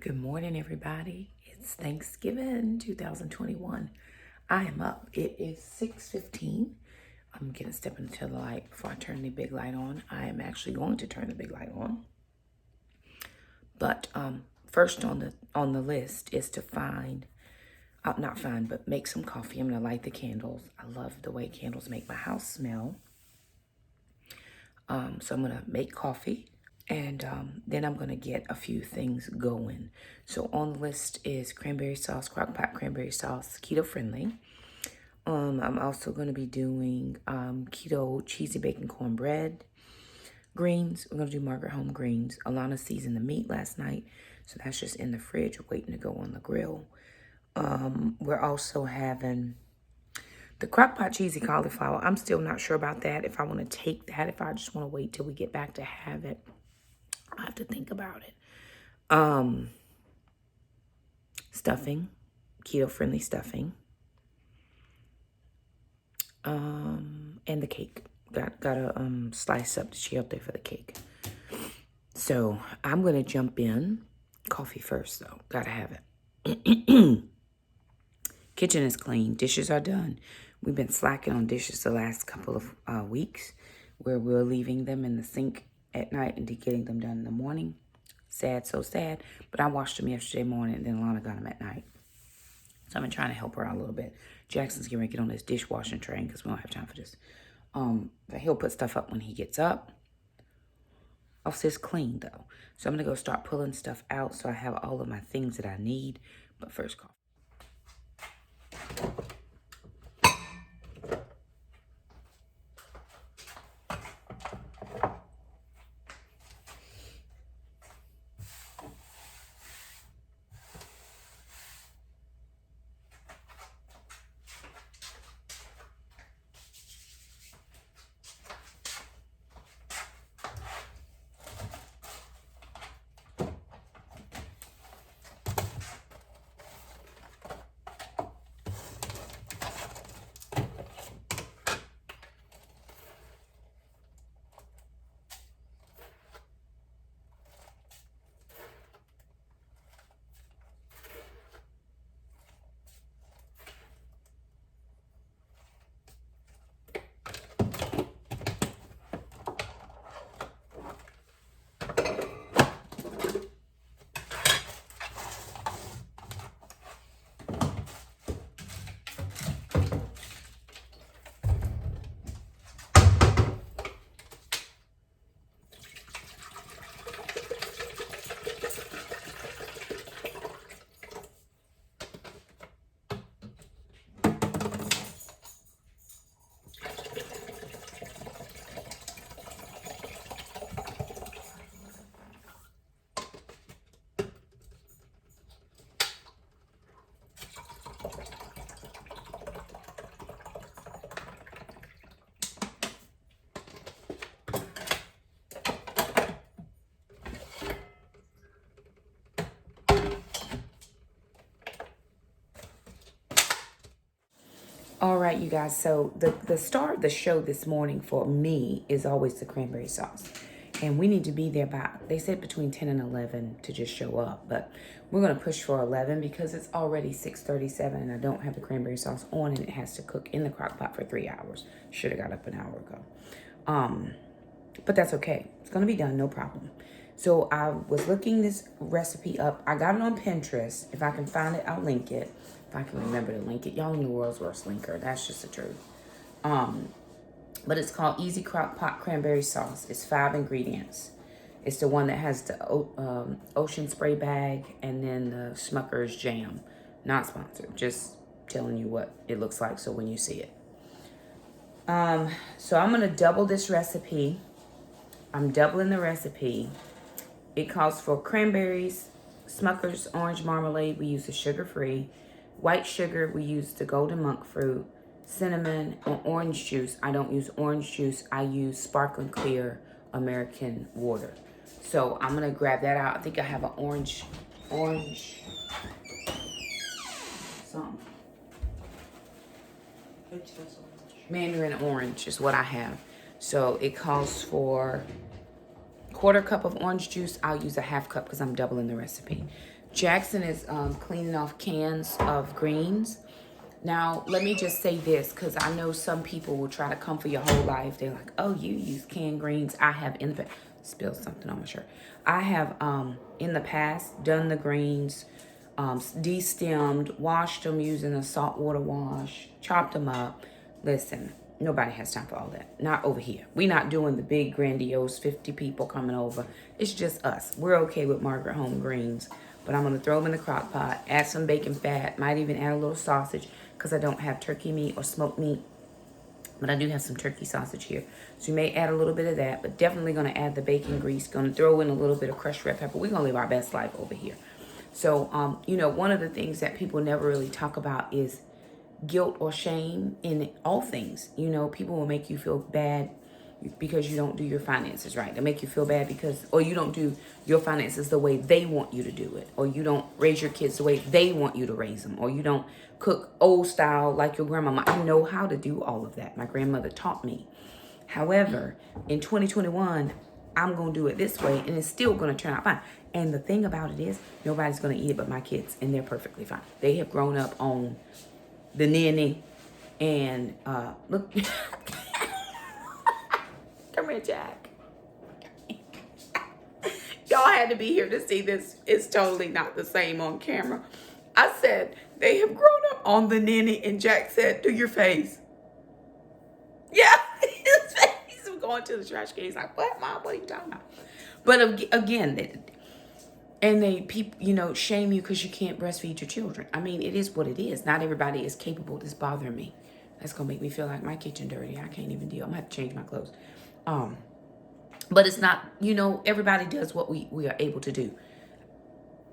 Good morning, everybody. It's Thanksgiving 2021. I am up. It is 6:15. I'm going to step into the light before I turn the big light on. I am actually going to turn the big light on. But first on the list is to make some coffee. I'm going to light the candles. I love the way candles make my house smell. So I'm going to make coffee. And then I'm going to get a few things going. So on the list is cranberry sauce, crock-pot cranberry sauce, keto friendly. I'm also going to be doing keto cheesy bacon cornbread, greens. We're going to do Margaret Home greens. Alana seasoned the meat last night, so that's just in the fridge waiting to go on the grill. We're also having the crock-pot cheesy cauliflower. I'm still not sure about that, if I want to take that, if I just want to wait till we get back to have it. I have to think about it. Stuffing, keto-friendly stuffing. And the cake. Gotta slice up the chipotle for the cake. So I'm gonna jump in. Coffee first, though. Gotta have it. Kitchen is clean. Dishes are done. We've been slacking on dishes the last couple of weeks, where we're leaving them in the sink at night and getting them done in the morning. Sad, so sad. But I washed them yesterday morning, and then Alana got them at night. So I've been trying to help her out a little bit. Jackson's getting ready to get on this dishwashing train because we don't have time for this. But he'll put stuff up when he gets up. Also, it's clean, though. So I'm going to go start pulling stuff out so I have all of my things that I need. But first, coffee. All right, you guys. So the star of the show this morning for me is always the cranberry sauce. And we need to be there by, they said between 10 and 11 to just show up. But we're going to push for 11 because it's already 6:37 and I don't have the cranberry sauce on and it has to cook in the crock pot for 3 hours. Should have got up an hour ago. But that's okay. It's going to be done, no problem. So I was looking this recipe up. I got it on Pinterest. If I can find it, I'll link it. If I can remember to link it. Y'all in the world's worst linker. That's just the truth. But it's called Easy Crock Pot Cranberry Sauce. It's 5 ingredients. It's the one that has the ocean spray bag and then the Smucker's jam. Not sponsored. Just telling you what it looks like so when you see it. So I'm going to double this recipe. I'm doubling the recipe. It calls for cranberries, Smucker's orange marmalade. We use the sugar-free. White sugar, we use the golden monk fruit. Cinnamon or orange juice. I don't use orange juice. I use sparkling clear American water. So I'm going to grab that out. I think I have an orange something. Mandarin orange is what I have. So it calls for 1/4 cup of orange juice. I'll use a 1/2 cup because I'm doubling the recipe. Jackson is cleaning off cans of greens. Now, let me just say this, because I know some people will try to come for your whole life. They're like, oh, you use canned greens. I have in the spilled something on my shirt. I have in the past done the greens, de-stemmed, washed them using a saltwater wash, chopped them up. Listen, nobody has time for all that. Not over here. We're not doing the big grandiose 50 people coming over. It's just us. We're okay with Margaret home greens. But I'm going to throw them in the crock pot, add some bacon fat, might even add a little sausage because I don't have turkey meat or smoked meat. But I do have some turkey sausage here. So you may add a little bit of that, but definitely going to add the bacon grease. Going to throw in a little bit of crushed red pepper. We're going to live our best life over here. So, you know, one of the things that people never really talk about is guilt or shame in all things. You know, people will make you feel bad because you don't do your finances right. They make you feel bad because, or you don't do your finances the way they want you to do it, or you don't raise your kids the way they want you to raise them, or you don't cook old style like your grandmama. I know how to do all of that. My grandmother taught me. However, in 2021, I'm going to do it this way, and it's still going to turn out fine. And the thing about it is, nobody's going to eat it but my kids, and they're perfectly fine. They have grown up on the nanny, and look, come here, Jack. Y'all had to be here to see this. It's totally not the same on camera. I said, they have grown up on the nanny, and Jack said, do your face. Yeah, his face was going to the trash can. He's like, what, Mom? What are you talking about? But again, they people, you know, shame you because you can't breastfeed your children. I mean, it is what it is. Not everybody is capable. This bothering me. That's gonna make me feel like my kitchen dirty. I can't even deal. I'm gonna have to change my clothes. But it's not, you know, everybody does what we are able to do.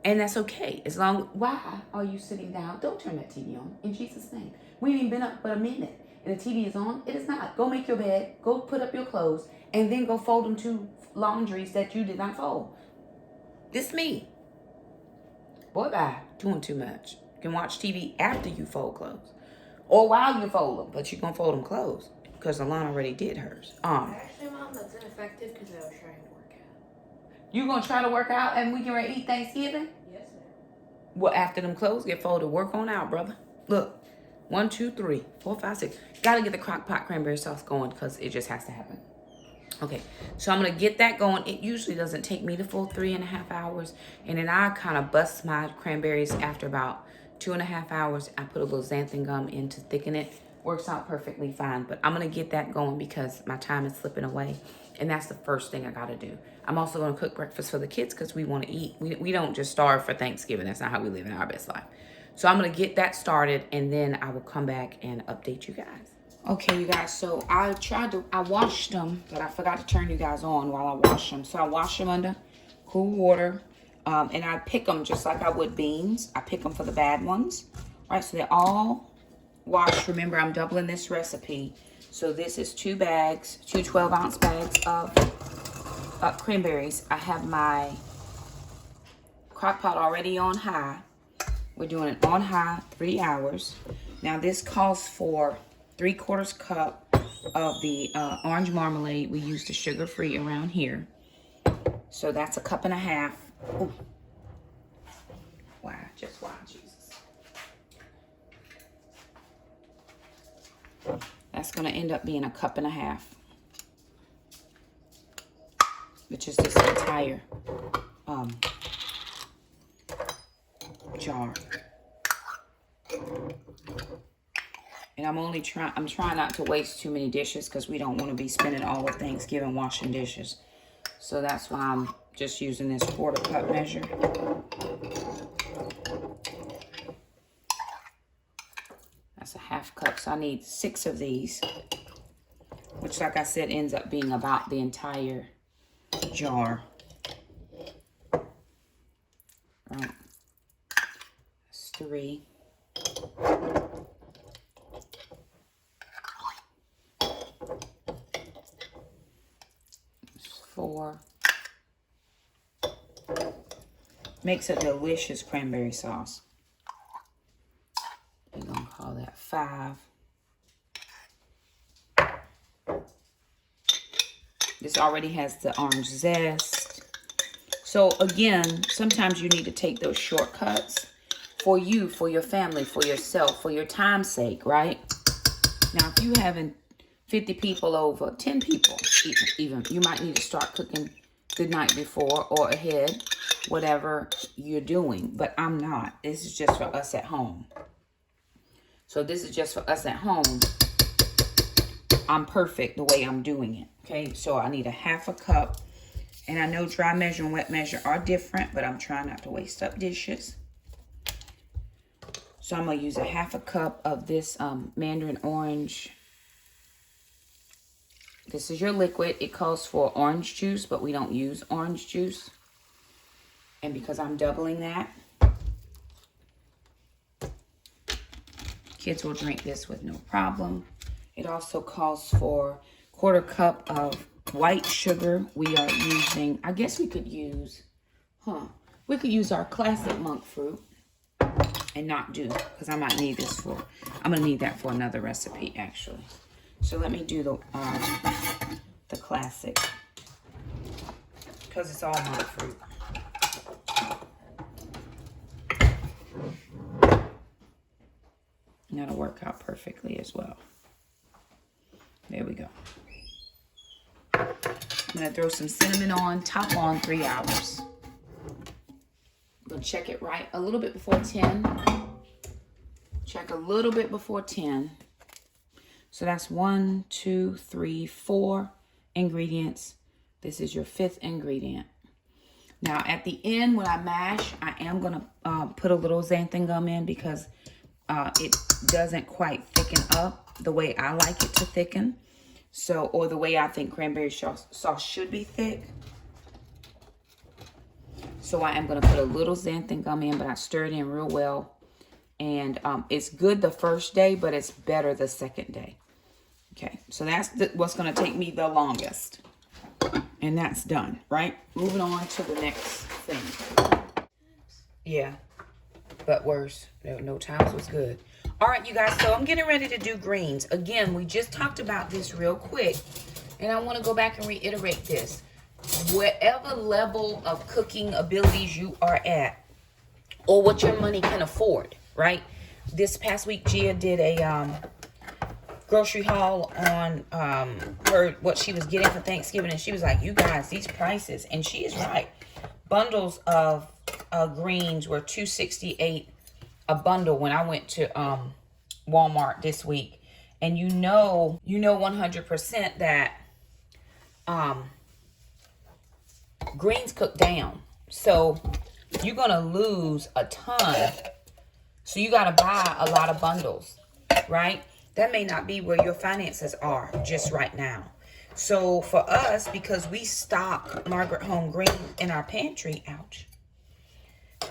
And that's okay. As long, why are you sitting down? Don't turn that TV on, in Jesus' name. We ain't even been up but a minute, and the TV is on. It is not. Go make your bed, go put up your clothes, and then go fold them two laundries that you did not fold. This me. Boy, bye. Doing too much. You can watch TV after you fold clothes. Or while you fold them, but you're going to fold them clothes. Because Alana already did hers. Actually, Mom, that's ineffective because I was trying to work out. You going to try to work out and we can ready to eat Thanksgiving? Yes, ma'am. Well, after them clothes get folded, work on out, brother. Look. 1, 2, 3, 4, 5, 6. Got to get the crock pot cranberry sauce going because it just has to happen. Okay, so I'm going to get that going. It usually doesn't take me the full 3.5 hours. And then I kind of bust my cranberries after about 2.5 hours. I put a little xanthan gum in to thicken it. Works out perfectly fine. But I'm going to get that going because my time is slipping away. And that's the first thing I got to do. I'm also going to cook breakfast for the kids because we want to eat. We don't just starve for Thanksgiving. That's not how we live in our best life. So I'm going to get that started, and then I will come back and update you guys. Okay, you guys, so I washed them, but I forgot to turn you guys on while I wash them. So I wash them under cool water, and I pick them just like I would beans. I pick them for the bad ones. All right, so they're all washed. Remember, I'm doubling this recipe. So this is 2 bags, 2 12-ounce bags of cranberries. I have my crock pot already on high. We're doing it on high, 3 hours. Now this calls for 3/4 cup of the orange marmalade. We use the sugar-free around here. So that's 1.5 cups. Ooh. Wow, just wow, Jesus. That's gonna end up being 1.5 cups. Which is this entire jar. And I'm trying not to waste too many dishes because we don't want to be spending all of Thanksgiving washing dishes. So that's why I'm just using this 1/4 cup measure. That's 1/2 cup. So I need 6 of these, which, like I said, ends up being about the entire jar. Right. That's 3. 4. Makes a delicious cranberry sauce. We're gonna call that 5. This already has the orange zest. So again, sometimes you need to take those shortcuts for you, for your family, for yourself, for your time's sake, right? Now, if you having 50 people over, 10 people even, you might need to start cooking the night before or ahead, whatever you're doing. But I'm not. This is just for us at home. So this is just for us at home. I'm perfect the way I'm doing it. Okay, so I need a half a cup. And I know dry measure and wet measure are different, but I'm trying not to waste up dishes. So I'm going to use a half a cup of this mandarin orange. This is your liquid. It calls for orange juice, but we don't use orange juice. And because I'm doubling that, kids will drink this with no problem. It also calls for 1/4 cup of white sugar. We are using, I guess we could use, we could use our classic monk fruit and not do, because I might need this for, I'm going to need that for another recipe actually. So let me do the classic, because it's all monk fruit. And that'll work out perfectly as well. There we go. I'm going to throw some cinnamon on, top on 3 hours. I'm going to check it right a little bit before 10. Check a little bit before 10. So that's 1, 2, 3, 4 ingredients. This is your 5th ingredient. Now at the end when I mash, I am going to put a little xanthan gum in because it doesn't quite thicken up the way I like it to thicken. So, or the way I think cranberry sauce should be thick. So I am going to put a little xanthan gum in, but I stir it in real well. And it's good the first day, but it's better the second day. Okay, so that's what's going to take me the longest. And that's done, right? Moving on to the next thing. Yeah, but worse. No times was good. All right, you guys, so I'm getting ready to do greens. Again, we just talked about this real quick, and I want to go back and reiterate this. Whatever level of cooking abilities you are at, or what your money can afford, right? This past week, Gia did a grocery haul on what she was getting for Thanksgiving, and she was like, you guys, these prices, and she is right. Bundles of greens were $2.68 a bundle when I went to Walmart this week. And you know 100% that greens cook down. So you're going to lose a ton. So you got to buy a lot of bundles, right? That may not be where your finances are just right now. So for us, because we stock Margaret Home Green in our pantry, ouch.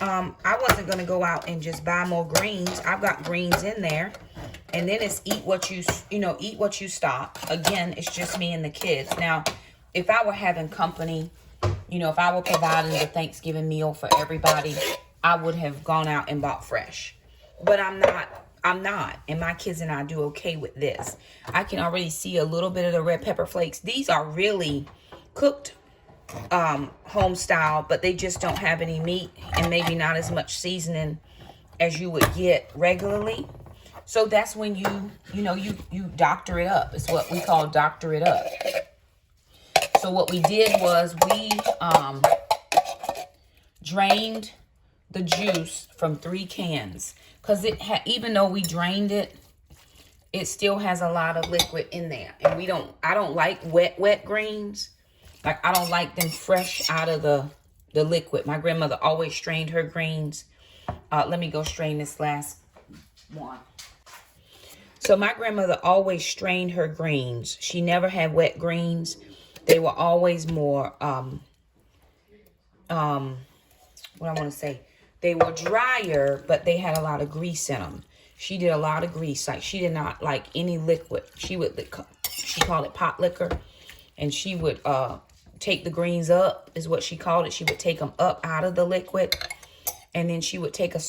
I wasn't going to go out and just buy more greens. I've got greens in there. And then it's eat what you stock. Again, it's just me and the kids. Now, if I were having company, if I were providing the Thanksgiving meal for everybody, I would have gone out and bought fresh. But I'm not. And my kids and I do okay with this. I can already see a little bit of the red pepper flakes. These are really cooked home style, but they just don't have any meat and maybe not as much seasoning as you would get regularly. So that's when you doctor it up. It's what we call doctor it up. So what we did was we drained the juice from 3 cans, because even though we drained it, it still has a lot of liquid in there. And I don't like wet greens. Like, I don't like them fresh out of the liquid. My grandmother always strained her greens. Let me go strain this last one. So my grandmother always strained her greens. She never had wet greens. They were always more, what I want to say, they were drier, but they had a lot of grease in them. She did a lot of grease. Like, she did not like any liquid. She called it pot liquor. And she would take the greens up, is what she called it. She would take them up out of the liquid. And then she would take a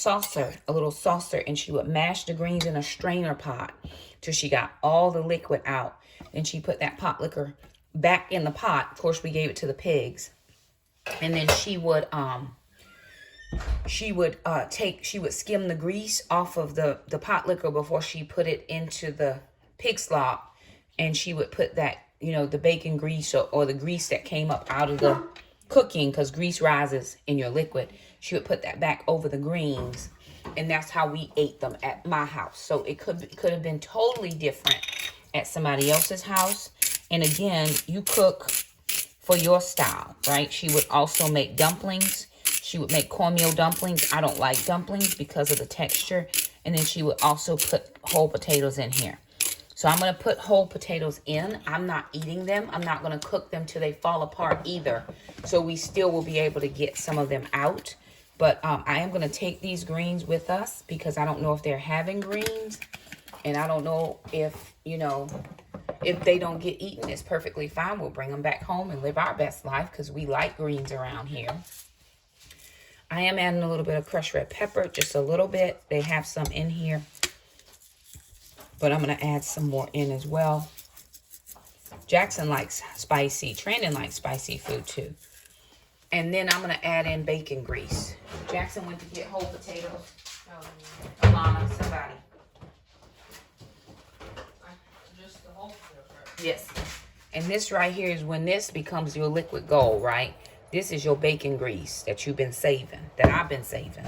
little saucer, and she would mash the greens in a strainer pot till she got all the liquid out. Then she put that pot liquor back in the pot. Of course, we gave it to the pigs. And then she would skim the grease off of the pot liquor before she put it into the pig slop, and she would put that, you know, the bacon grease or the grease that came up out of the cooking, because grease rises in your liquid. She would put that back over the greens, and that's how we ate them at my house. So it could have been totally different at somebody else's house. And again, you cook for your style, right? She would also make dumplings. She would make cornmeal dumplings. I don't like dumplings because of the texture. And then she would also put whole potatoes in here. So I'm going to put whole potatoes in. I'm not eating them. I'm not going to cook them till they fall apart either. So we still will be able to get some of them out. But I am going to take these greens with us because I don't know if they're having greens. And I don't know if, you know, if they don't get eaten, it's perfectly fine. We'll bring them back home and live our best life because we like greens around here. I am adding a little bit of crushed red pepper, just a little bit. They have some in here, but I'm going to add some more in as well. Jackson likes spicy. Trandon likes spicy food too. And then I'm going to add in bacon grease. Jackson went to get whole potatoes. Alana, somebody. Just the whole potatoes. Yes. And this right here is when this becomes your liquid gold, right? This is your bacon grease that you've been saving, that I've been saving.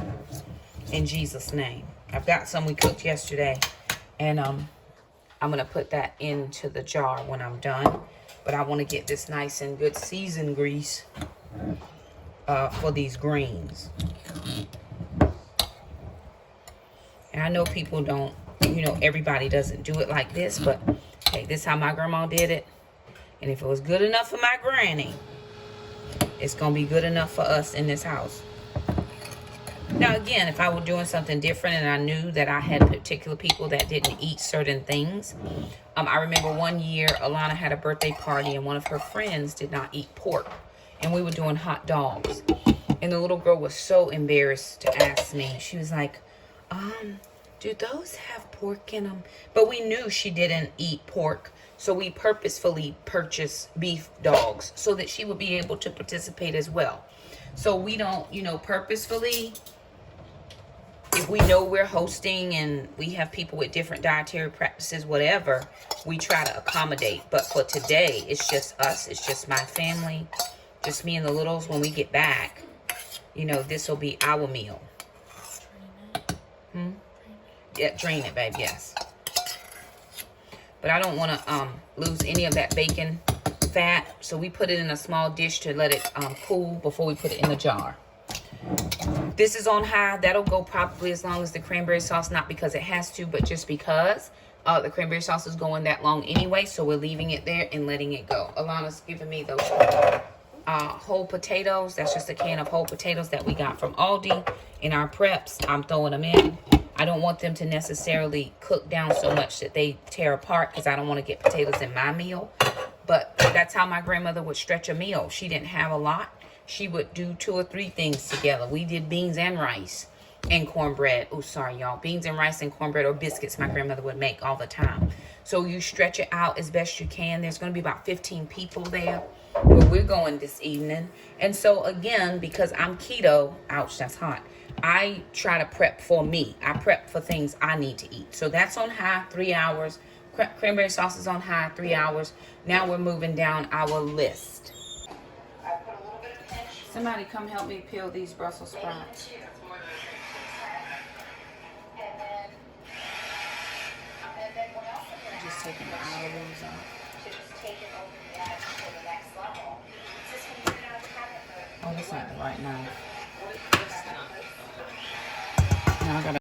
In Jesus' name. I've got some we cooked yesterday. And I'm going to put that into the jar when I'm done. But I want to get this nice and good seasoned grease for these greens. And I know people don't, you know, everybody doesn't do it like this. But, hey, this is how my grandma did it. And if it was good enough for my granny, it's going to be good enough for us in this house. Now, again, if I were doing something different and I knew that I had particular people that didn't eat certain things. I remember one year, Alana had a birthday party and one of her friends did not eat pork. And we were doing hot dogs. And the little girl was so embarrassed to ask me. She was like, do those have pork in them? But we knew she didn't eat pork. So we purposefully purchased beef dogs so that she would be able to participate as well. So we don't, you know, purposefully, if we know we're hosting and we have people with different dietary practices, whatever, we try to accommodate. But for today, it's just us. It's just my family, just me and the littles. When we get back, you know, this will be our meal. Yeah, drain it, babe, yes. But I don't want to lose any of that bacon fat. So we put it in a small dish to let it cool before we put it in the jar. This is on high. That'll go probably as long as the cranberry sauce. Not because it has to, but just because the cranberry sauce is going that long anyway. So we're leaving it there and letting it go. Alana's giving me those whole potatoes. That's just a can of whole potatoes that we got from Aldi in our preps. I'm throwing them in. I don't want them to necessarily cook down so much that they tear apart because I don't want to get potatoes in my meal. But that's how my grandmother would stretch a meal. She didn't have a lot. She would do 2 or 3 things together. We did beans and rice and cornbread. Oh, sorry, y'all. Beans and rice and cornbread or biscuits my grandmother would make all the time. So you stretch it out as best you can. There's going to be about 15 people there where we're going this evening. And so, again, because I'm keto, ouch, that's hot. I try to prep for me. I prep for things I need to eat. So that's on high, 3 hours. Cranberry sauce is on high, 3 hours. Now we're moving down our list. Somebody come help me peel these Brussels sprouts. Just taking the outer ones off. Oh, that's not the right knife. Now I gotta.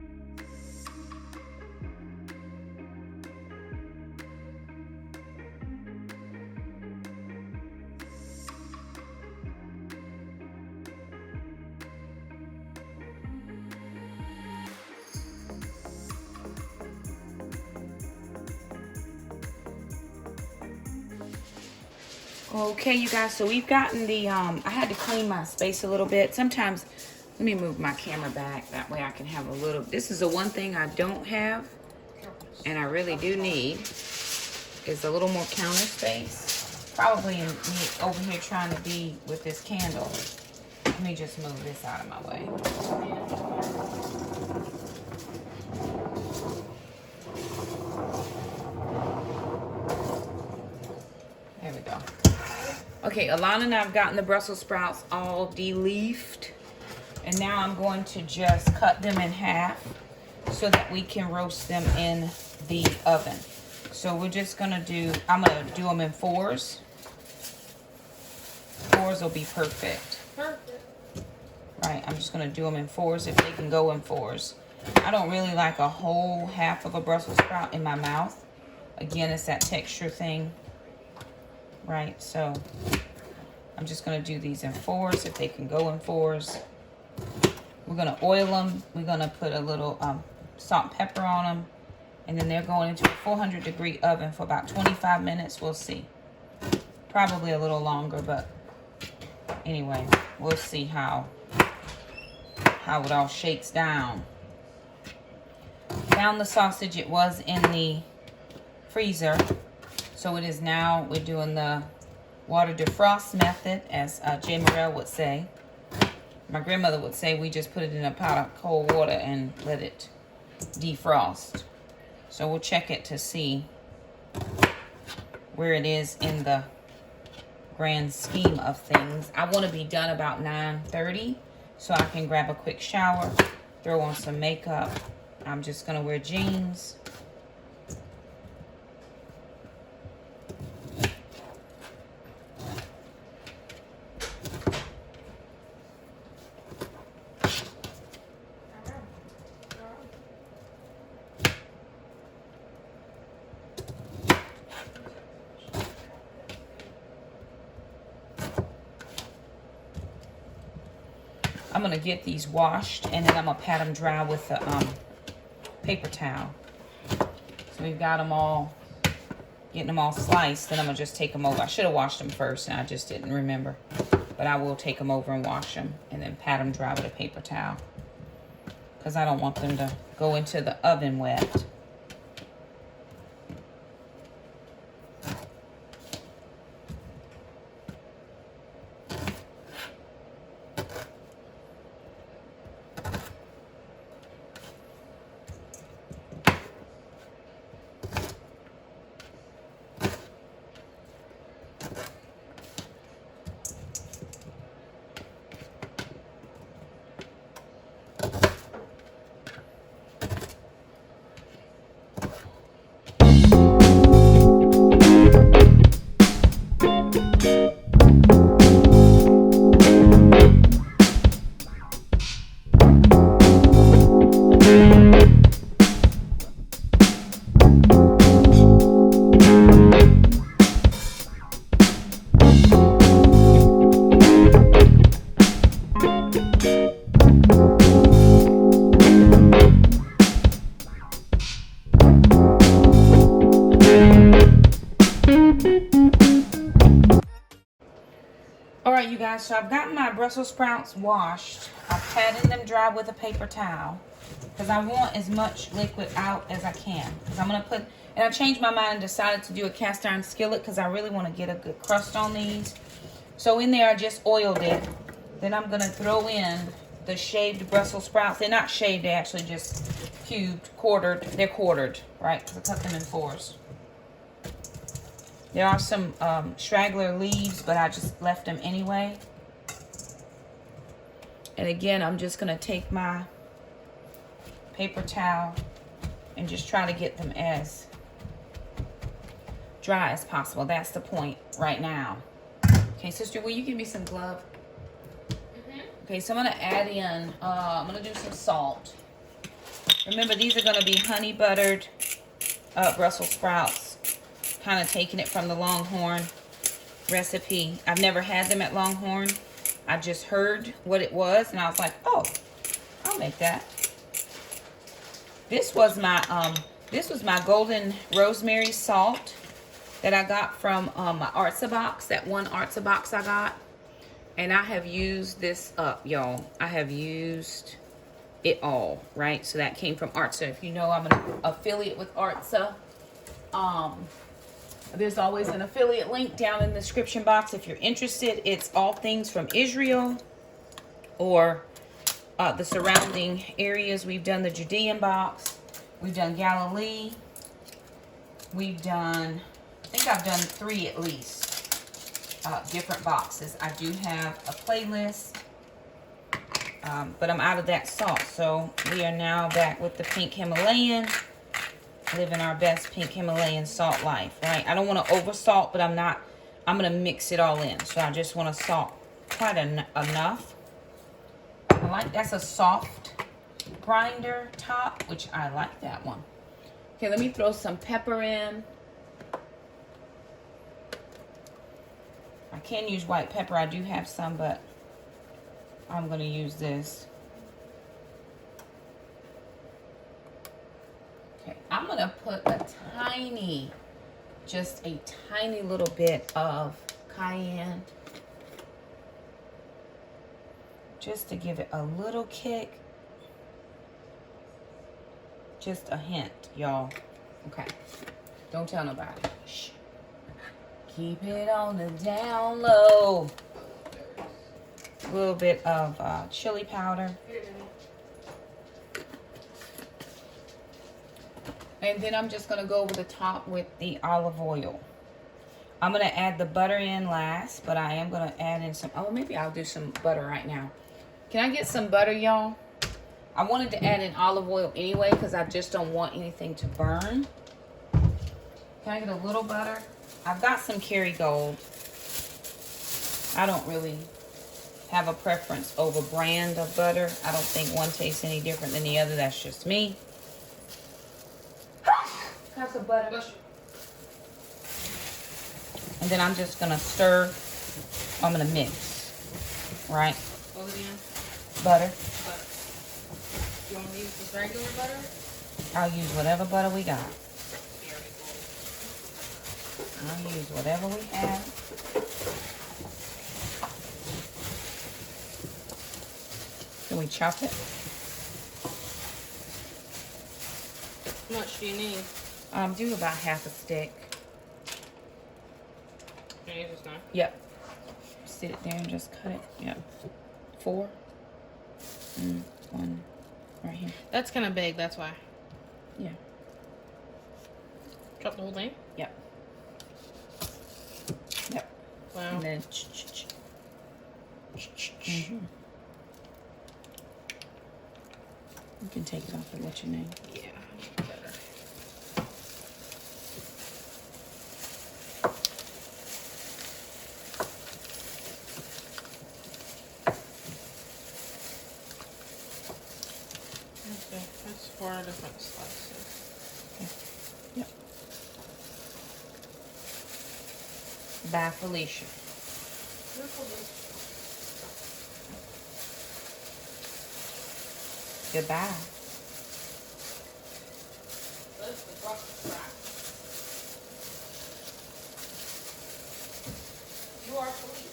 Okay, you guys, so we've gotten the, I had to clean my space a little bit. Sometimes, let me move my camera back. That way I can have a little, this is the one thing I don't have, and I really do need, is a little more counter space. probably me over here trying to be with this candle. Let me just move this out of my way. There we go. Okay, Alana and I have gotten the Brussels sprouts all de-leafed. And now I'm going to just cut them in half so that we can roast them in the oven. So we're just gonna do, I'm gonna do them in fours. Fours will be perfect. Perfect. Right, I'm just gonna do them in fours if they can go in fours. I don't really like a whole half of a Brussels sprout in my mouth. Again, it's that texture thing. Right, so I'm just gonna do these in fours if they can go in fours. We're gonna oil them. We're gonna put a little salt and pepper on them. And then they're going into a 400-degree oven for about 25 minutes. We'll see. Probably a little longer, but anyway, we'll see how it all shakes down. Found the sausage. It was in the freezer. So it is now, we're doing the water defrost method, as Jay Morrell would say. My grandmother would say we just put it in a pot of cold water and let it defrost. So we'll check it to see where it is in the grand scheme of things. I want to be done about 9:30 so I can grab a quick shower, throw on some makeup. I'm just going to wear jeans. I'm going to get these washed, and then I'm going to pat them dry with the paper towel. So we've got them all, getting them all sliced. Then I'm going to just take them over. I should have washed them first, and I just didn't remember. But I will take them over and wash them, and then pat them dry with a paper towel. Because I don't want them to go into the oven wet. Alright, you guys, so I've gotten my Brussels sprouts washed. I've patted them dry with a paper towel because I want as much liquid out as I can. Because I'm going to put, and I changed my mind and decided to do a cast iron skillet because I really want to get a good crust on these. So in there, I just oiled it. Then I'm going to throw in the shaved Brussels sprouts. They're not shaved, they're actually just cubed, quartered. They're quartered, right? Because I cut them in fours. There are some straggler leaves, but I just left them anyway. And again, I'm just going to take my paper towel and just try to get them as dry as possible. That's the point right now. Okay, sister, will you give me some glove? Okay, so I'm going to add in, I'm going to do some salt. Remember, these are going to be honey buttered Brussels sprouts. Kind of taking it from the Longhorn recipe. I've never had them at Longhorn. I just heard what it was, and I was like, oh, I'll make that. This was my golden rosemary salt that I got from my Artsa box, that one Artsa box I got. And I have used this up, y'all. I have used it all, right? So that came from Artsa. If you know, I'm an affiliate with Artsa. There's always an affiliate link down in the description box if you're interested. It's all things from Israel or the surrounding areas. We've done the Judean box. We've done Galilee. We've done, I think I've done 3 at least, different boxes. I do have a playlist, but I'm out of that salt. So we are now back with the pink Himalayan, living our best pink Himalayan salt life, right? I don't want to over salt, but I'm going to mix it all in. So I just want to salt quite enough. I like, that's a soft grinder top, which I like that one. Okay, let me throw some pepper in. I can use white pepper. I do have some, but I'm going to use this. Okay, I'm going to put a tiny, just a tiny little bit of cayenne. Just to give it a little kick. Just a hint, y'all. Okay. Don't tell nobody. Shh. Keep it on the down low. A little bit of chili powder. And then I'm just going to go over the top with the olive oil. I'm going to add the butter in last, but I am going to add in some... Oh, maybe I'll do some butter right now. Can I get some butter, y'all? I wanted to add in olive oil anyway because I just don't want anything to burn. Can I get a little butter? I've got some Kerrygold. I don't really have a preference over brand of butter. I don't think one tastes any different than the other. That's just me. Have some butter. And then I'm just going to stir. I'm going to mix. Right? What was it again? Butter. You want to use this regular butter? I'll use whatever butter we got. I'll use whatever we have. Can we chop it? How much do you need? Do about half a stick. Can I use this knife? Yep. Sit it there and just cut it. Yep. 4. And 1 right here. That's kind of big, that's why. Yeah. Chop the whole thing? Yep. Yep. Wow. And then you can take it off and what's your name? Yeah, better. Okay, that's 4 different slices. Okay. Yep. Bye, Felicia. Goodbye. That's the Brussels sprouts. You are Felicia.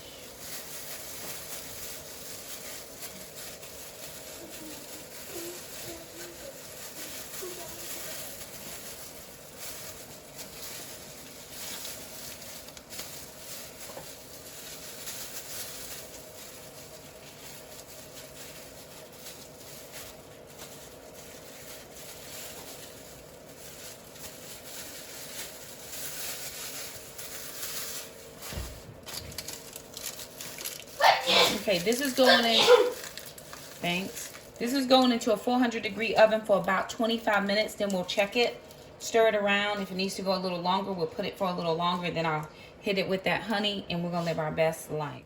Okay, this is going in. Thanks. This is going into a 400-degree oven for about 25 minutes. Then we'll check it, stir it around. If it needs to go a little longer, we'll put it for a little longer. Then I'll hit it with that honey, and we're going to live our best life.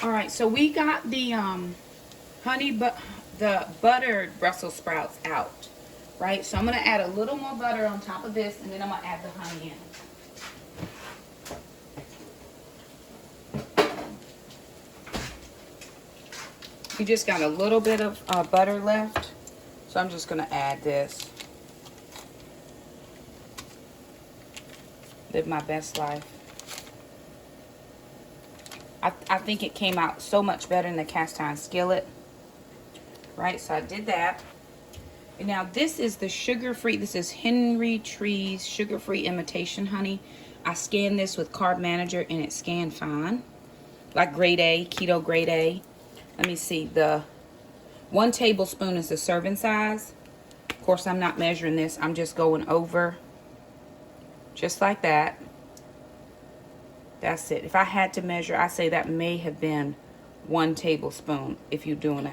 All right, so we got the honey the buttered Brussels sprouts out, right? So I'm gonna add a little more butter on top of this, and then I'm gonna add the honey in. We just got a little bit of butter left, so I'm just gonna add this. Live my best life. I think it came out so much better in the cast iron skillet, right? So I did that. And now this is the sugar-free, this is Henry Tree's sugar-free imitation honey. I scanned this with Carb Manager and it scanned fine. Like grade A, keto grade A. Let me see, the 1 tablespoon is the serving size. Of course, I'm not measuring this. I'm just going over just like that. That's it. If I had to measure, I say that may have been 1 tablespoon if you're doing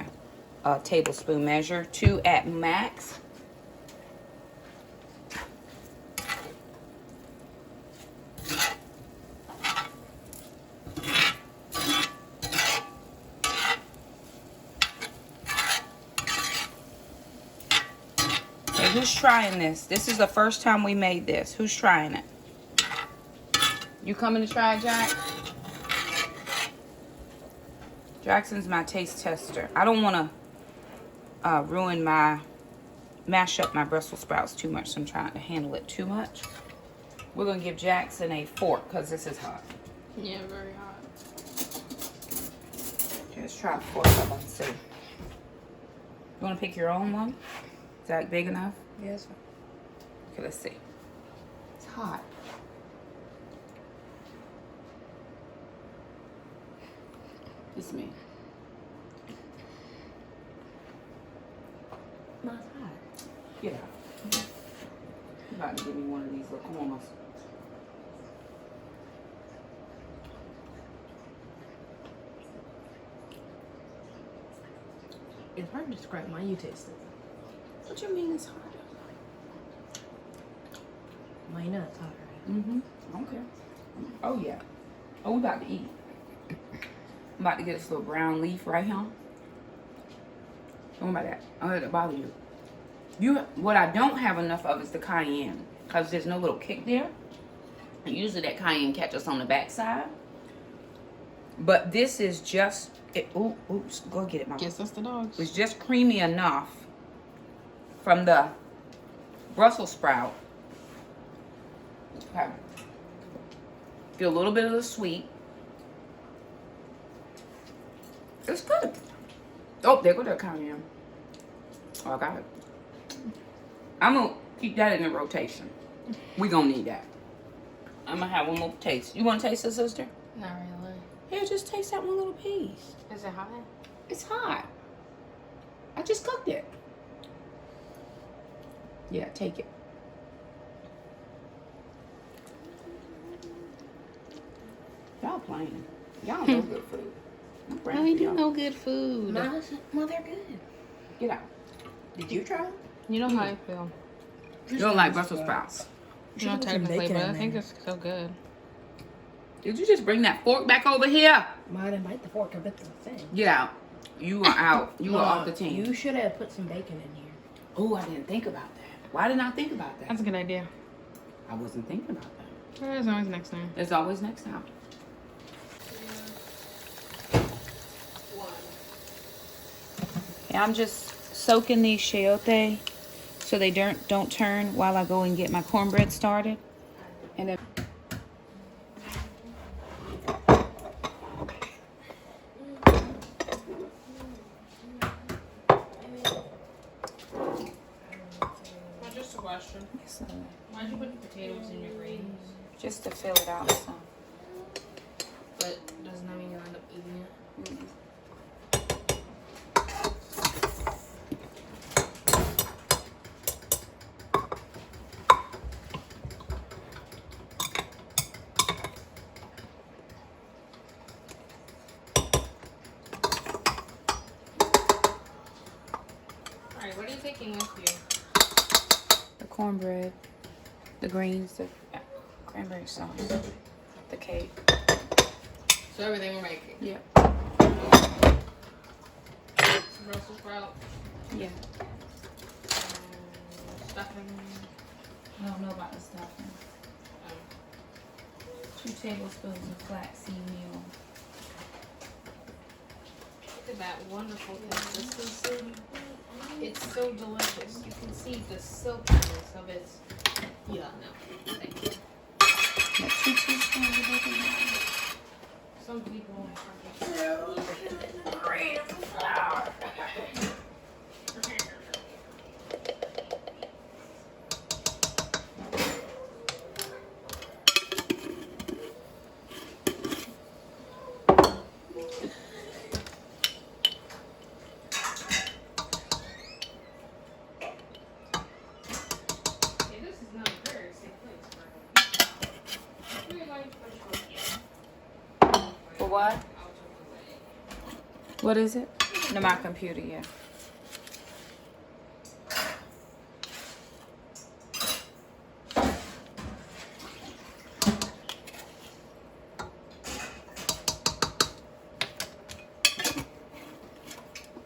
a tablespoon measure. 2 at max. Okay, who's trying this? This is the first time we made this. Who's trying it? You coming to try it, Jack? Jackson's my taste tester. I don't want to mash up my Brussels sprouts too much, so I'm trying to handle it too much. We're going to give Jackson a fork because this is hot. Yeah, very hot. Let's try a fork up and see. You want to pick your own one? Is that big enough? Yes. Okay, let's see. It's hot. It's me. Not hot. Get out. You're about to give me one of these little corners. It's hard to describe mine. You taste it. What you mean it's hot? Mine nuts hot, right? Mm-hmm. Okay. Oh, yeah. Oh, we about to eat. I'm about to get this little brown leaf right here. Don't worry about that. I don't let it bother you. What I don't have enough of is the cayenne, because there's no little kick there. And usually that cayenne catches on the backside. But this is just, oops, go get it, Mama. Guess that's the dogs. It's just creamy enough from the Brussels sprout. Okay. Get a little bit of the sweet. It's good. Oh, there go that cayenne. Oh, I got it. I'm gonna keep that in the rotation. We gonna need that. I'm gonna have one more taste. You wanna taste it, sister? Not really. Here, just taste that one little piece. Is it hot? It's hot. I just cooked it. Yeah, take it. Y'all playing. Y'all know good food. No, we do know good food. Well, they're good. Get out. Did you try? You know how I feel. You don't like Brussels sprouts. Not technically, but I think it's so good. Did you just bring that fork back over here? I didn't bite the fork. I bit the thing. Get out. You are out. You are off the team. You should have put some bacon in here. Oh, I didn't think about that. Why didn't I think about that? That's a good idea. I wasn't thinking about that. There's always next time. There's always next time. Okay, I'm just soaking these chayote so they don't turn while I go and get my cornbread started. And then Just a question. Why'd you put the potatoes in your greens? just to fill it out some. But doesn't that mean you'll end up eating it? Mm-hmm. Alright, what are you taking with you? The cornbread, the greens, the cranberry sauce, the cake. So everything we're making. Yeah. Brussels sprout. Yeah. Stuffing. I don't know about the stuffing. 2 tablespoons of flaxseed meal. Look at that wonderful consistency. It's so delicious. You can see the silkiness of it. Yeah, no. Thank you. 2 teaspoons of baking powder. Some people. Cream flour. For what? What is it? No, my computer, yeah.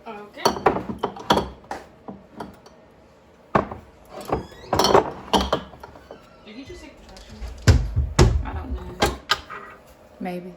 Okay. Did you just take the trash? I don't know. Maybe.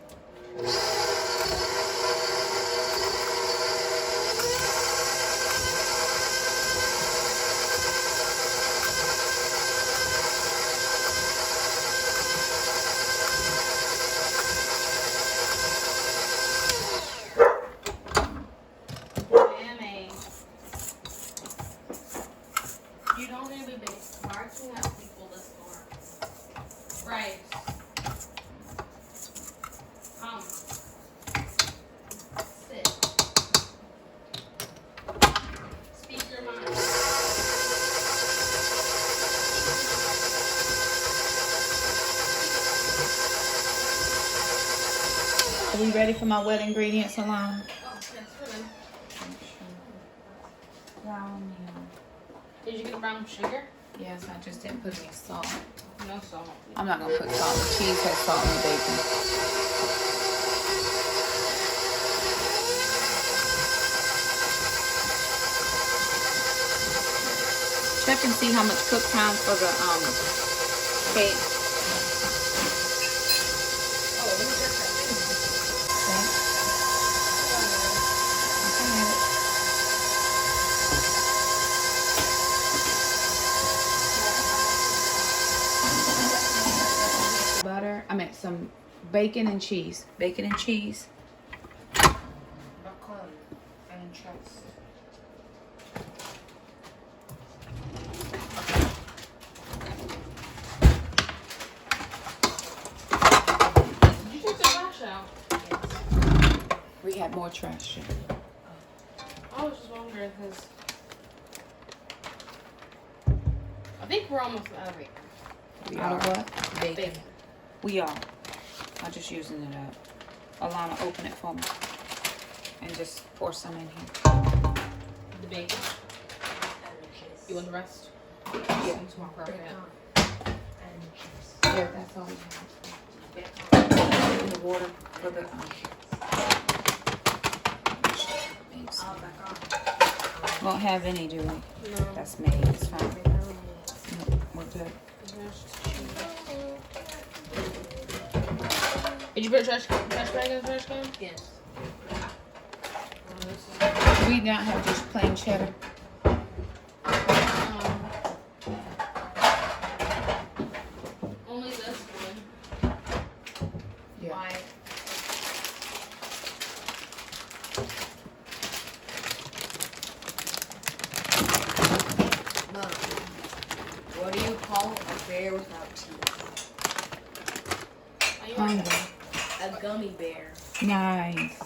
You don't really be marching out people this door. Right. Sit. Speak your mind. Are we ready for my wet ingredients, Alana? Oh, yes, for them. Did you get brown sugar? Yes, I just didn't put any salt. No salt. I'm not gonna put salt. The cheese has salt in the bacon. Check and see how much cook time for the cake. Oh, let me check that. Butter. I meant some bacon and cheese. Bacon and cheese. Bacon and cheese. Did you take the trash out? We had more trash. I was just wondering because I think we're almost out of it. Out of what? Bacon. We are. I'm just using it up. Alana, open it for me. And just pour some in here. The bacon. You want the rest? Yeah. It's more appropriate. Yeah, that's all we have. In the water for the won't have any, do we? No. That's made. It's fine. No, we're good. Did you put a trash bag in the trash can? Yes. Do we not have just plain cheddar? Only this one. Yeah. Why? Mom, what do you call a bear without teeth? Hungry. A gummy bear. Nice.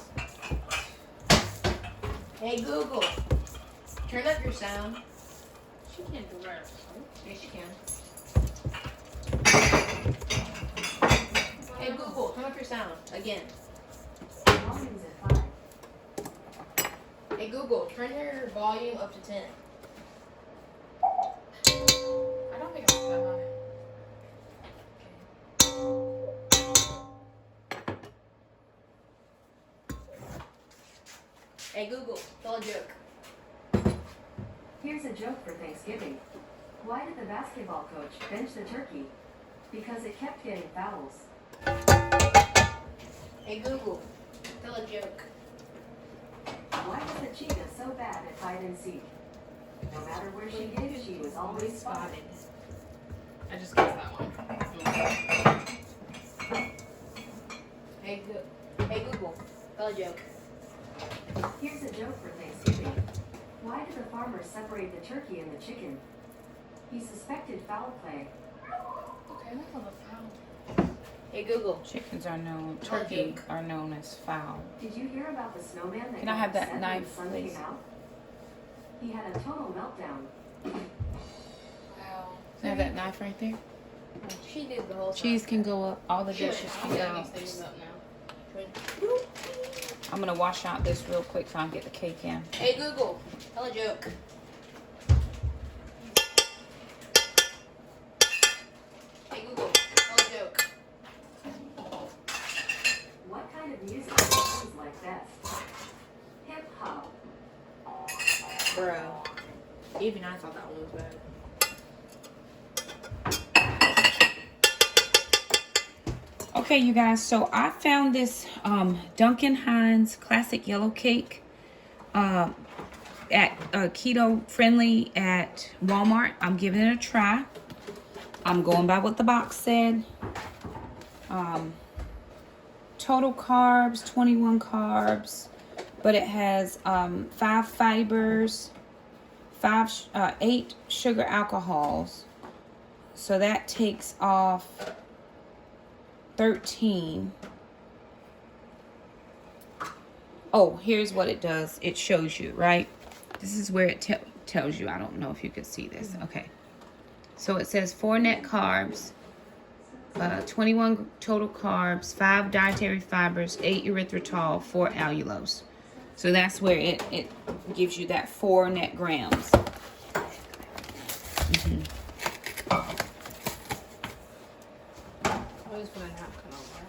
Hey Google, turn up your sound. She can't do that. Yes, you can. Hey Google, turn up your sound again. Hey Google, turn your volume up to 10. I don't think it's that high. Hey Google, tell a joke. Here's a joke for Thanksgiving. Why did the basketball coach bench the turkey? Because it kept getting fouls. Hey Google, tell a joke. Why was the cheetah so bad at hide and seek? No matter where she hid, she was always spotted. I just guessed that one. Hey Google, tell a joke. Here's a joke for Thanksgiving. Why did the farmer separate the turkey and the chicken? He suspected foul play. Okay, that's all the foul. Hey Google. Chickens are known, turkey are known as fowl. Did you hear about the snowman that Can I got have that upset when knife, the sun please? came out? He had a total meltdown. Wow. Can I have that knife right there? She did the whole time. Cheese can go up. All the Sure, dishes I'll can get go. these things up now. I'm gonna wash out this real quick so I can get the cake in. Hey Google, tell a joke. Hey Google, tell a joke. What kind of music sounds like best? Hip hop. Bro. Even I thought that one was bad. Okay, you guys, so I found this Duncan Hines classic yellow cake at Keto Friendly at Walmart. I'm giving it a try. I'm going by what the box said. Total carbs, 21 carbs, but it has 5 fibers, 8 sugar alcohols. So that takes off 13. Oh, here's what it does. It shows you, right? This is where it tells you. I don't know if you could see this. Okay. So it says 4 net carbs, 21 total carbs, 5 dietary fibers, 8 erythritol, 4 allulose. So that's where it gives you that 4 net grams. I'll just put a napkin over.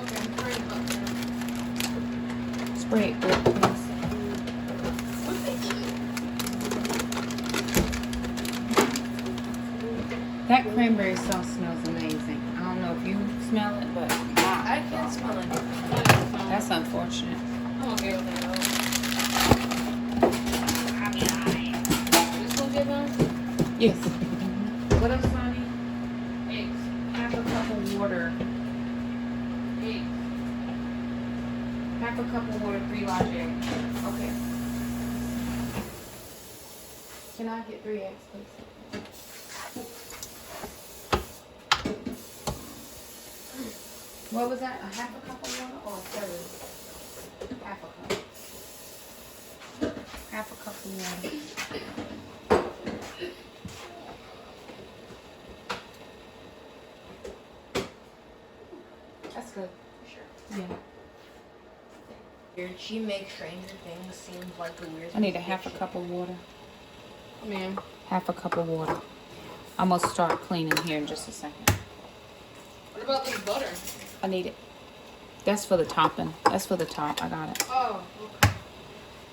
Okay, I'm trying to Spray it good, please. That cranberry sauce smells amazing. I don't know if you smell it, but I can't smell it. that's unfortunate. I'm okay with it though. This one good now? Yes. What else, Sonny? Eggs. Half a cup of water. Eggs. Half a cup of water, 3 large eggs. Okay. Can I get 3 eggs, please? What was that? A half a cup of water or a third? Half a cup. Half a cup of water. That's good. Sure. Yeah. Did she make Stranger Things seem like the weirdest? I need a half a cup of water. Man. Half a cup of water. I'm gonna start cleaning here in just a second. What about this butter? I need it. That's for the topping. That's for the top. I got it. Oh, okay.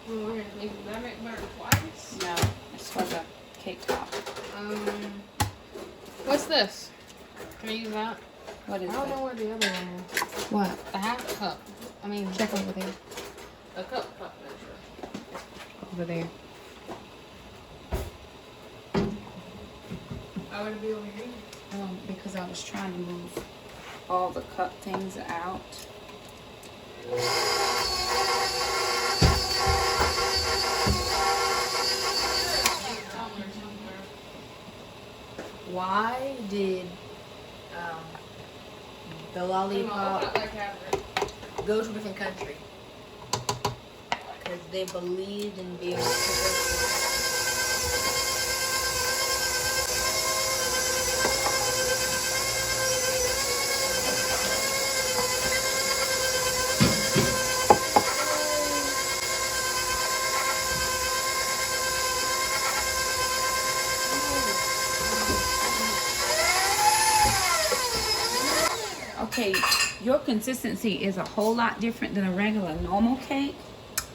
Well, here, did I make butter twice? No, it's for the cake top. What's this? Can I use that? What I is don't know it? where the other one is. What? The half cup. I mean, Check over there. a cup measure. Over there. Why would it be over here? Because I was trying to move all the cut things out. Why did the lollipop go to a different country? Because they believed in being Okay, Your consistency is a whole lot different than a regular normal cake,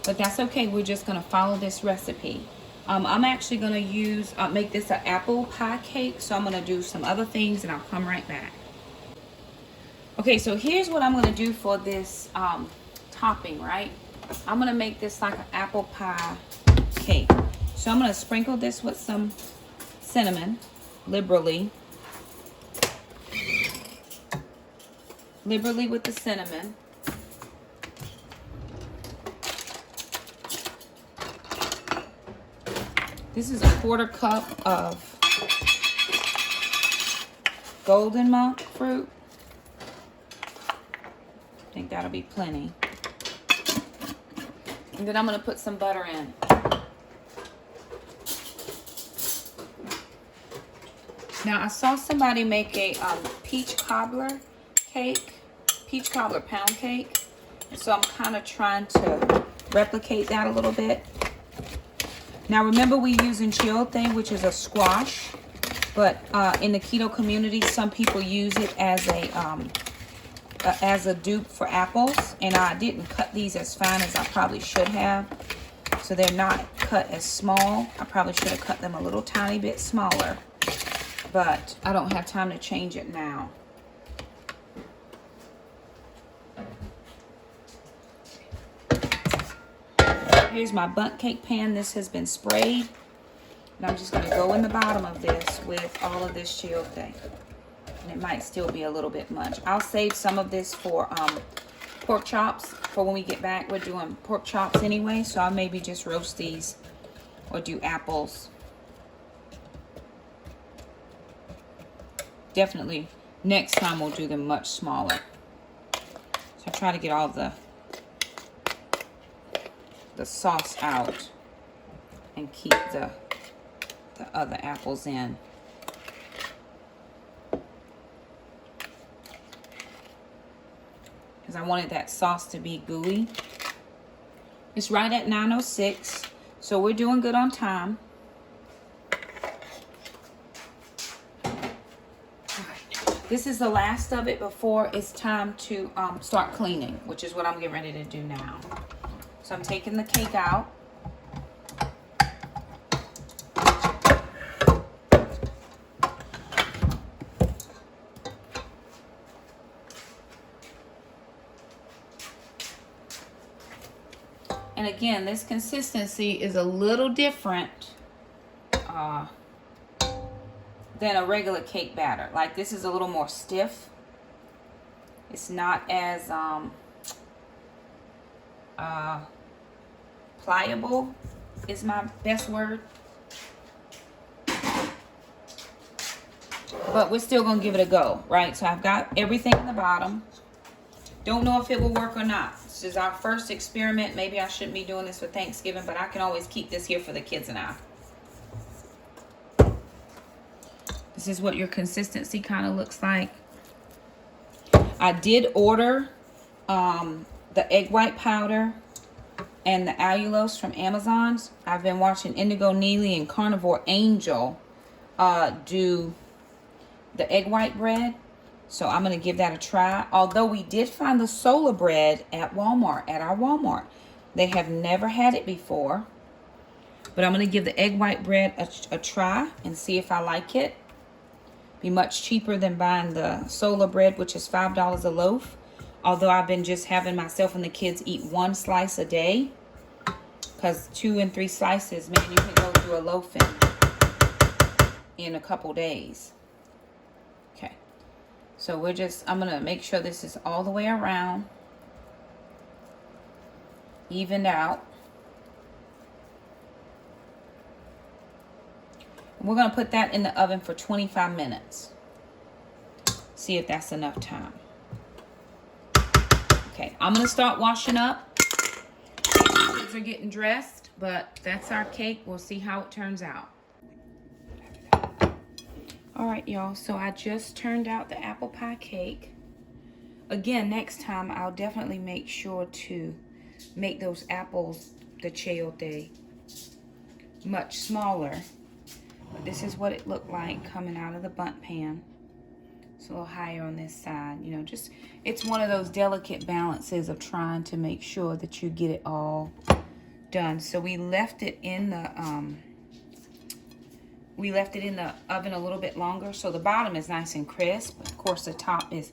but that's okay. We're just gonna follow this recipe. I'm actually gonna use, make this an apple pie cake, so I'm gonna do some other things and I'll come right back. Okay, so here's what I'm gonna do for this topping, right? I'm gonna make this like an apple pie cake. So I'm gonna sprinkle this with some cinnamon, liberally with the cinnamon. This is a 1/4 cup of golden monk fruit. I think that'll be plenty. And then I'm gonna put some butter in. Now I saw somebody make a peach cobbler pound cake. And so I'm kind of trying to replicate that a little bit. Now remember, we're using chayote, which is a squash, but in the keto community, some people use it as a dupe for apples, and I didn't cut these as fine as I probably should have, so they're not cut as small. I probably should have cut them a little tiny bit smaller, but I don't have time to change it now. Here's my bundt cake pan. This has been sprayed. And I'm just going to go in the bottom of this with all of this chayote. And it might still be a little bit much. I'll save some of this for pork chops. For when we get back, we're doing pork chops anyway. So I'll maybe just roast these or do apples. Definitely next time we'll do them much smaller. So try to get all the sauce out and keep the other apples in. Because I wanted that sauce to be gooey. It's right at 9:06, so we're doing good on time. This is the last of it before it's time to start cleaning, which is what I'm getting ready to do now. So I'm taking the cake out. And again, this consistency is a little different than a regular cake batter. Like, this is a little more stiff. It's not as pliable is my best word. But we're still gonna give it a go, right? So I've got everything in the bottom. Don't know if it will work or not. This is our first experiment. Maybe I shouldn't be doing this for Thanksgiving, but I can always keep this here for the kids and I. This is what your consistency kind of looks like. I did order the egg white powder and the allulose from Amazon. I've been watching Indigo Neely and Carnivore Angel do the egg white bread. So I'm going to give that a try. Although we did find the solar bread at Walmart, at our Walmart. They have never had it before. But I'm going to give the egg white bread a try and see if I like it. Be much cheaper than buying the solar bread, which is $5 a loaf. Although I've been just having myself and the kids eat 1 slice a day. Because 2 and 3 slices, man, you can go through a loaf in a couple days. Okay. So I'm going to make sure this is all the way around. Evened out. And we're going to put that in the oven for 25 minutes. See if that's enough time. Okay, I'm going to start washing up. Kids are getting dressed, but that's our cake. We'll see how it turns out. All right, y'all, so I just turned out the apple pie cake. Again, next time I'll definitely make sure to make those apples, the chayote, much smaller. But this is what it looked like coming out of the bundt pan. It's a little higher on this side. You know, just, it's one of those delicate balances of trying to make sure that you get it all done. So we left it in the oven a little bit longer, so the bottom is nice and crisp. Of course, the top is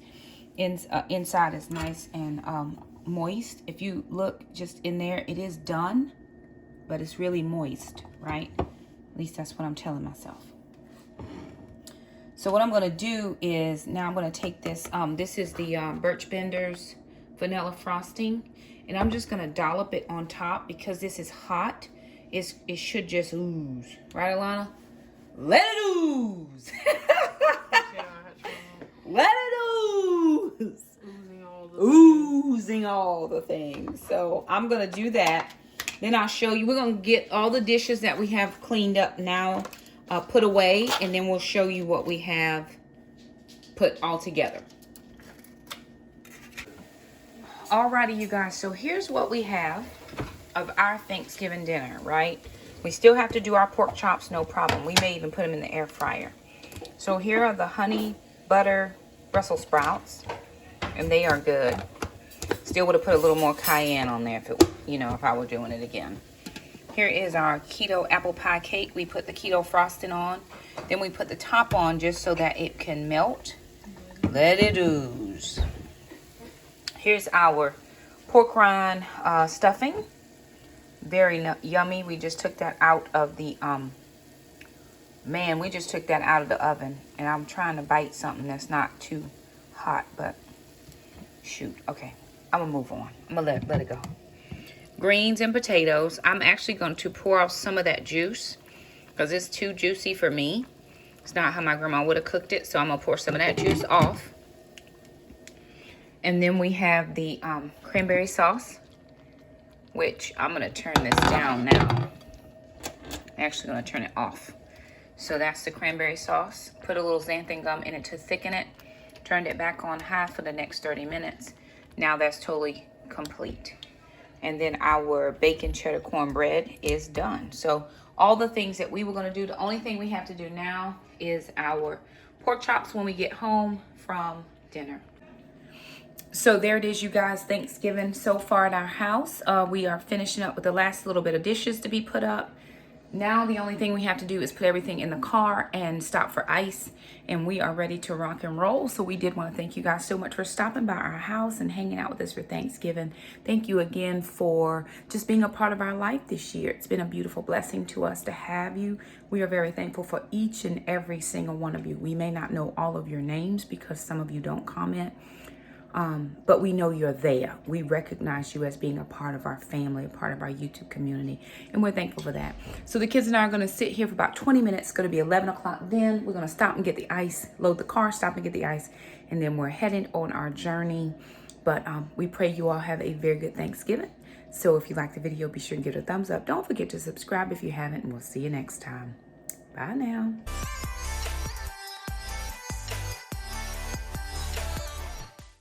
inside is nice and moist. If you look just in there, it is done, but it's really moist, right? At least that's what I'm telling myself. So what I'm going to do is, now I'm going to take this, this is the Birch Benders vanilla frosting, and I'm just going to dollop it on top because this is hot. It should just ooze. Right, Alana? Let it ooze! Let it ooze! Oozing all the things. So I'm going to do that. Then I'll show you. We're going to get all the dishes that we have cleaned up now put away, and then we'll show you what we have put all together. Alrighty, you guys, so here's what we have of our Thanksgiving dinner, right? We still have to do our pork chops, no problem. We may even put them in the air fryer. So here are the honey butter Brussels sprouts, and they are good. Still would have put a little more cayenne on there if it, you know, if I were doing it again. Here is our keto apple pie cake. We put the keto frosting on. Then we put the top on just so that it can melt. Let it ooze. Here's our pork rind stuffing. Very yummy. We just took that out of the, we just took that out of the oven. And I'm trying to bite something that's not too hot, but shoot. Okay, I'm gonna move on. I'm gonna let it go. Greens and potatoes. I'm actually going to pour off some of that juice because it's too juicy for me. It's not how my grandma would have cooked it, so I'm going to pour some of that juice off. And then we have the cranberry sauce, which I'm going to turn this down now. I'm actually going to turn it off. So that's the cranberry sauce. Put a little xanthan gum in it to thicken it. Turned it back on high for the next 30 minutes. Now that's totally complete. And then our bacon cheddar cornbread is done. So all the things that we were going to do, the only thing we have to do now is our pork chops when we get home from dinner. So there it is, you guys. Thanksgiving so far at our house. We are finishing up with the last little bit of dishes to be put up. Now the only thing we have to do is put everything in the car and stop for ice, and we are ready to rock and roll. So we did want to thank you guys so much for stopping by our house and hanging out with us for Thanksgiving. Thank you again for just being a part of our life this year. It's been a beautiful blessing to us to have you. We are very thankful for each and every single one of you. We may not know all of your names because some of you don't comment. But we know you're there. We recognize you as being a part of our family, a part of our YouTube community, and we're thankful for that. So the kids and I are going to sit here for about 20 minutes. It's going to be 11 o'clock then. We're going to stop and get the ice, load the car, stop and get the ice, and then we're heading on our journey. But we pray you all have a very good Thanksgiving. So if you like the video, be sure to give it a thumbs up. Don't forget to subscribe if you haven't, and we'll see you next time. Bye now.